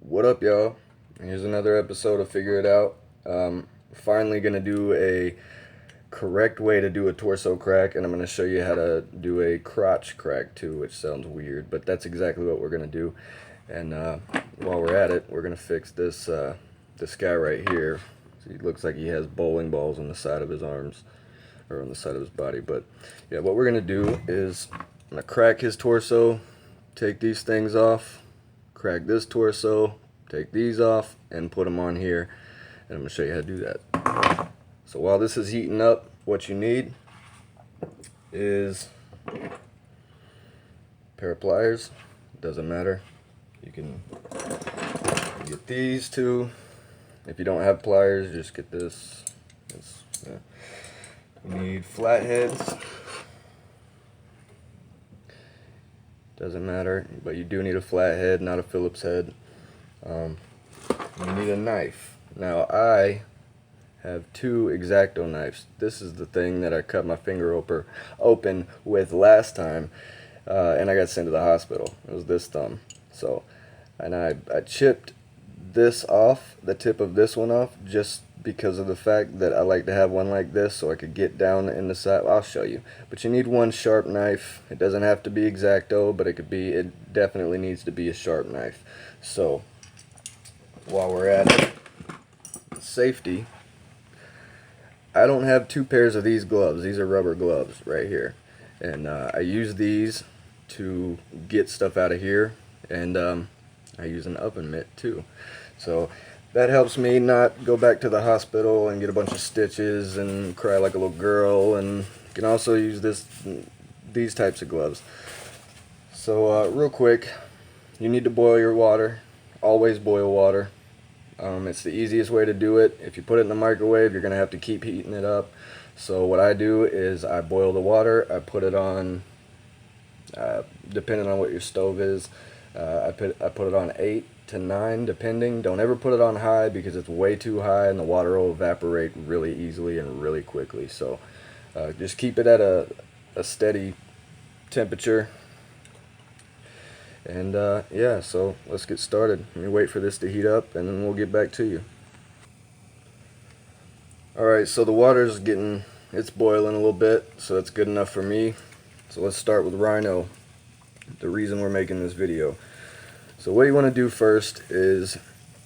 What up, y'all? Here's another episode of Figure It Out. Finally gonna do a correct way to do a torso crack, and I'm gonna show you how to do a crotch crack too, which sounds weird, but that's exactly what we're gonna do. And while we're at it, we're gonna fix this guy right here. So he looks like he has bowling balls on the side of his arms, or on the side of his body. But yeah, what we're gonna do is I'm gonna crack his torso, take these things off, crack this torso, take these off, and put them on here. And I'm going to show you how to do that. So while this is heating up, what you need is a pair of pliers. Doesn't matter. You can get these too. If you don't have pliers, just get this. You need flatheads. Doesn't matter, but you do need a flathead, not a Phillips head. You need a knife. Now I have two X-Acto knives. This is the thing that I cut my finger open with last time, and I got sent to the hospital. It was this thumb. So, and I chipped this off, the tip of this one off, just because of the fact that I like to have one like this so I could get down in the side. I'll show you. But you need one sharp knife. It doesn't have to be X-Acto, but it definitely needs to be a sharp knife. So while we're at it, safety, I don't have two pairs of these gloves. These are rubber gloves right here. And I use these to get stuff out of here. And I use an oven mitt too. So that helps me not go back to the hospital and get a bunch of stitches and cry like a little girl. And you can also use these types of gloves. So real quick, you need to boil your water. Always boil water. It's the easiest way to do it. If you put it in the microwave, you're going to have to keep heating it up. So what I do is I boil the water. I put it on, depending on what your stove is, I put it on 8 to 9 depending. Don't ever put it on high because it's way too high and the water will evaporate really easily and really quickly. So just keep it at a steady temperature. And yeah, so let's get started. Let me wait for this to heat up and then we'll get back to you. Alright, so the water's it's boiling a little bit, so that's good enough for me. So let's start with Rhino, the reason we're making this video. So what you want to do first is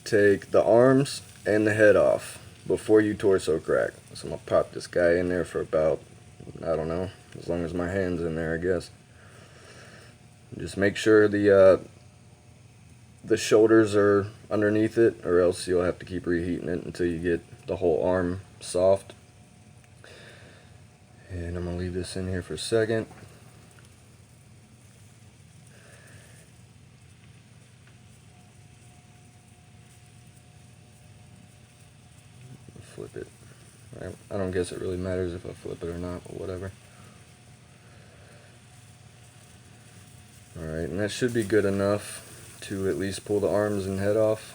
take the arms and the head off before you torso crack. So I'm going to pop this guy in there for about, I don't know, as long as my hand's in there, I guess. Just make sure the shoulders are underneath it, or else you'll have to keep reheating it until you get the whole arm soft. And I'm going to leave this in here for a second. Flip it. I don't guess it really matters if I flip it or not, but whatever. Alright, and that should be good enough to at least pull the arms and head off.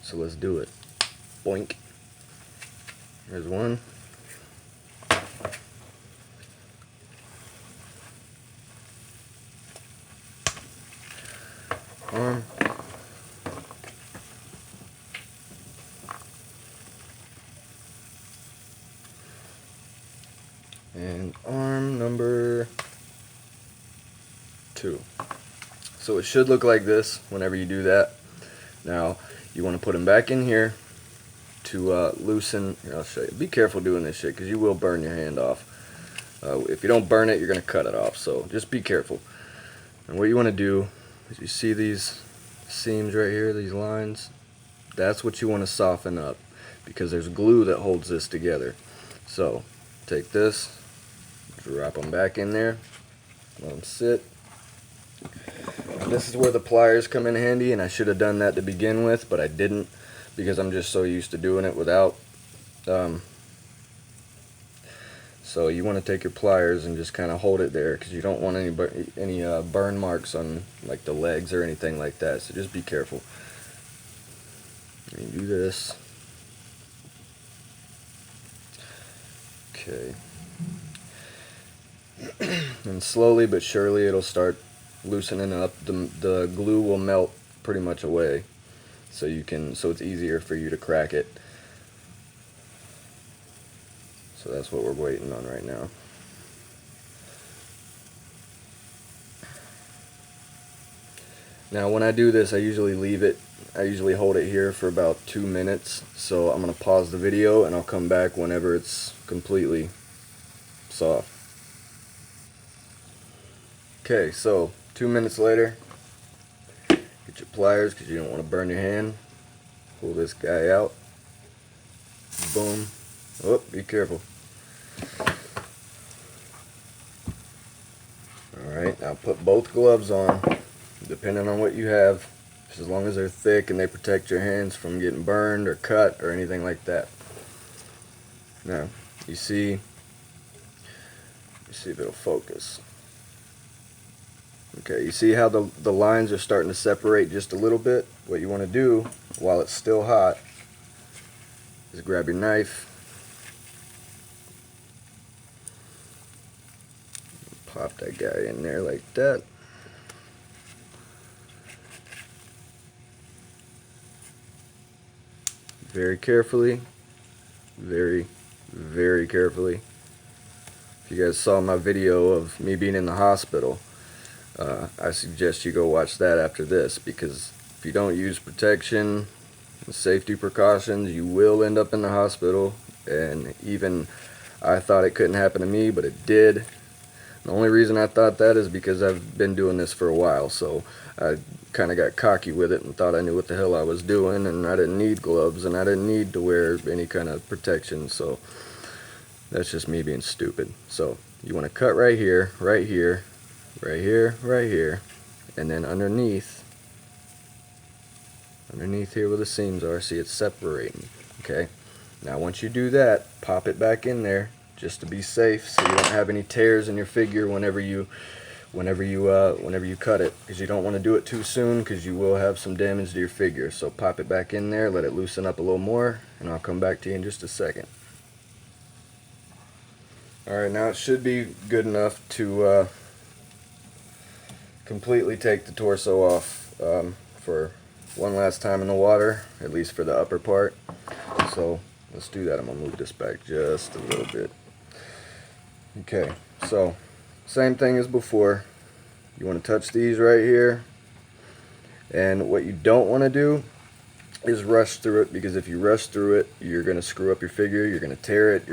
So let's do it. Boink. There's one. Arm. And arm number 2. So it should look like this whenever you do that. Now you want to put them back in here to loosen. Here, I'll show you. Be careful doing this shit because you will burn your hand off. If you don't burn it, you're going to cut it off. So just be careful. And what you want to do is, you see these seams right here, these lines? That's what you want to soften up because there's glue that holds this together. So take this, drop them back in there, let them sit. And this is where the pliers come in handy, and I should have done that to begin with, but I didn't because I'm just so used to doing it without. So you want to take your pliers and just kind of hold it there because you don't want any burn marks on like the legs or anything like that. So just be careful. You do this. Okay. And slowly but surely it'll start loosening up. The glue will melt pretty much away, so it's easier for you to crack it. So that's what we're waiting on right now. Now when I do this, I usually hold it here for about 2 minutes. So I'm going to pause the video and I'll come back whenever it's completely soft. Okay, so 2 minutes later, get your pliers because you don't want to burn your hand. Pull this guy out. Boom. Oh, be careful. Alright, now put both gloves on, depending on what you have, just as long as they're thick and they protect your hands from getting burned or cut or anything like that. Now, you see if it'll focus. Okay, you see how the lines are starting to separate just a little bit? What you want to do while it's still hot is grab your knife, pop that guy in there like that. Very carefully, very, very carefully. If you guys saw my video of me being in the hospital, I suggest you go watch that after this, because if you don't use protection, safety precautions, you will end up in the hospital. And even I thought it couldn't happen to me, but it did. The only reason I thought that is because I've been doing this for a while, so I kind of got cocky with it and thought I knew what the hell I was doing, and I didn't need gloves and I didn't need to wear any kind of protection. So that's just me being stupid. So you want to cut right here, right here, right here, right here, and then underneath here where the seams are, see it's separating. Okay, now once you do that, pop it back in there just to be safe, so you don't have any tears in your figure whenever you cut it, because you don't want to do it too soon, because you will have some damage to your figure. So pop it back in there, let it loosen up a little more, and I'll come back to you in just a second. Alright, now it should be good enough to completely take the torso off for one last time in the water, at least for the upper part. So let's do that. I'm going to move this back just a little bit. Okay, so same thing as before. You want to touch these right here, and what you don't want to do is rush through it, because if you rush through it, you're going to screw up your figure, you're going to tear it,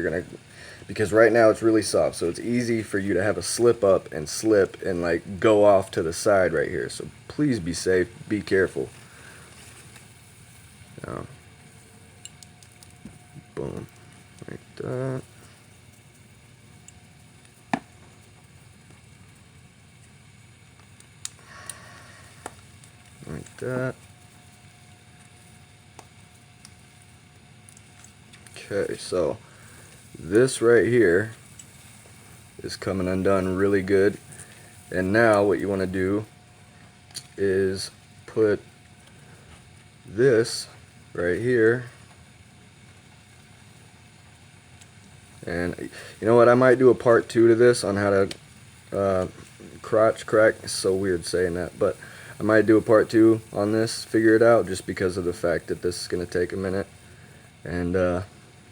because right now it's really soft, so it's easy for you to have a slip up and slip and like go off to the side right here. So please be safe, be careful. Now, boom, like that. Like that. Okay, so this right here is coming undone really good. And now what you want to do is put this right here. And you know what, I might do a part 2 to this on how to crotch crack. It's so weird saying that, but I might do a part 2 on this, figure it out, just because of the fact that this is going to take a minute. And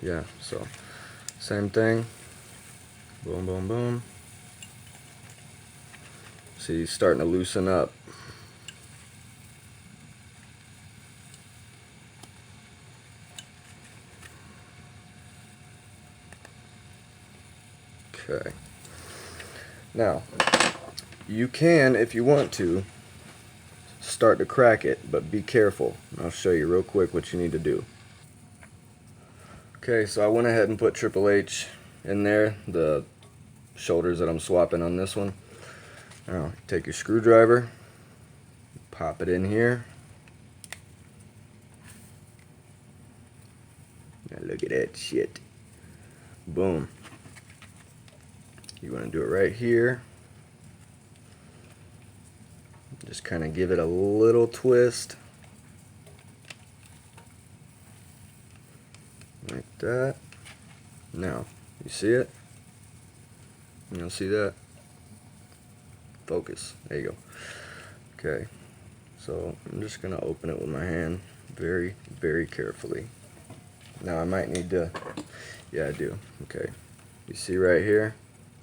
yeah, so same thing. Boom, boom, boom. See, it's starting to loosen up. Okay. Now, you can, if you want to, start to crack it, but be careful. I'll show you real quick what you need to do. Okay, so I went ahead and put Triple H in there, the shoulders that I'm swapping on this one. Now, take your screwdriver, pop it in here. Now look at that shit. Boom. You want to do it right here. Just kind of give it a little twist. Like that. Now, you see it? You don't see that? Focus. There you go. Okay. So I'm just going to open it with my hand very, very carefully. Now I might need to, yeah I do, okay. You see right here,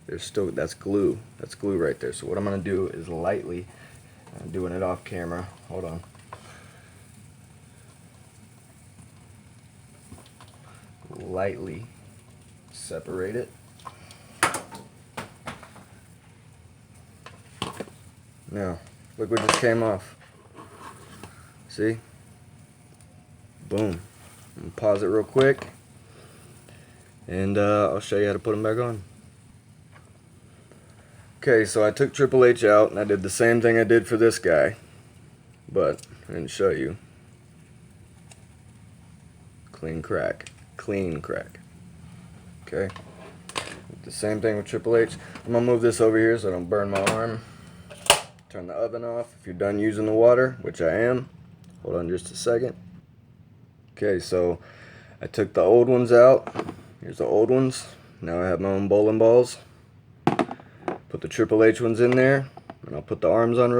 there's still, that's glue right there. So what I'm going to do is lightly, I'm doing it off camera, hold on. Lightly separate it. Now, look what just came off. See? Boom. I'm gonna pause it real quick, and I'll show you how to put them back on. Okay, so I took Triple H out, and I did the same thing I did for this guy, but I didn't show you. Clean crack. Clean crack. Okay? The same thing with Triple H. I'm gonna move this over here so I don't burn my arm. Turn the oven off if you're done using the water, which I am. Hold on just a second. Okay, so I took the old ones out. Here's the old ones. Now I have my own bowling balls. Put the Triple H ones in there, and I'll put the arms on real